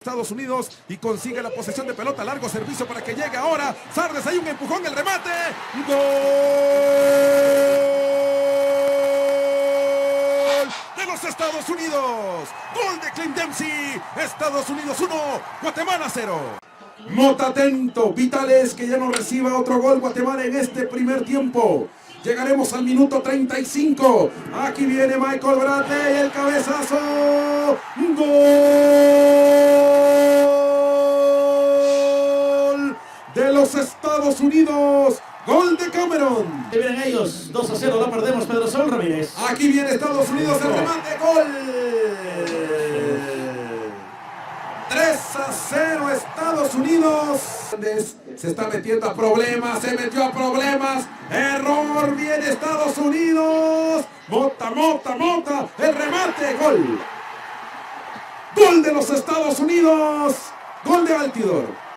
Estados Unidos y consigue la posesión de pelota, largo servicio para que llegue ahora Sardes, hay un empujón, el remate, ¡gol de los Estados Unidos! Gol de Clint Dempsey, Estados Unidos 1, Guatemala 0. Mota atento, Vitales que ya no reciba otro gol Guatemala en este primer tiempo. Llegaremos al minuto 35. Aquí viene Michael Bradley, el cabezazo. Gol de los Estados Unidos. Gol de Cameron. Ahí vienen ellos. 2-0, la perdemos, Pedro Saúl Ramírez. Aquí viene Estados Unidos, el remate. Gol. 3-0 Estados Unidos. Se está metiendo a problemas, se metió a problemas. Error, viene Estados Unidos. Mota, el remate, gol. Gol de los Estados Unidos. Gol de Altidor.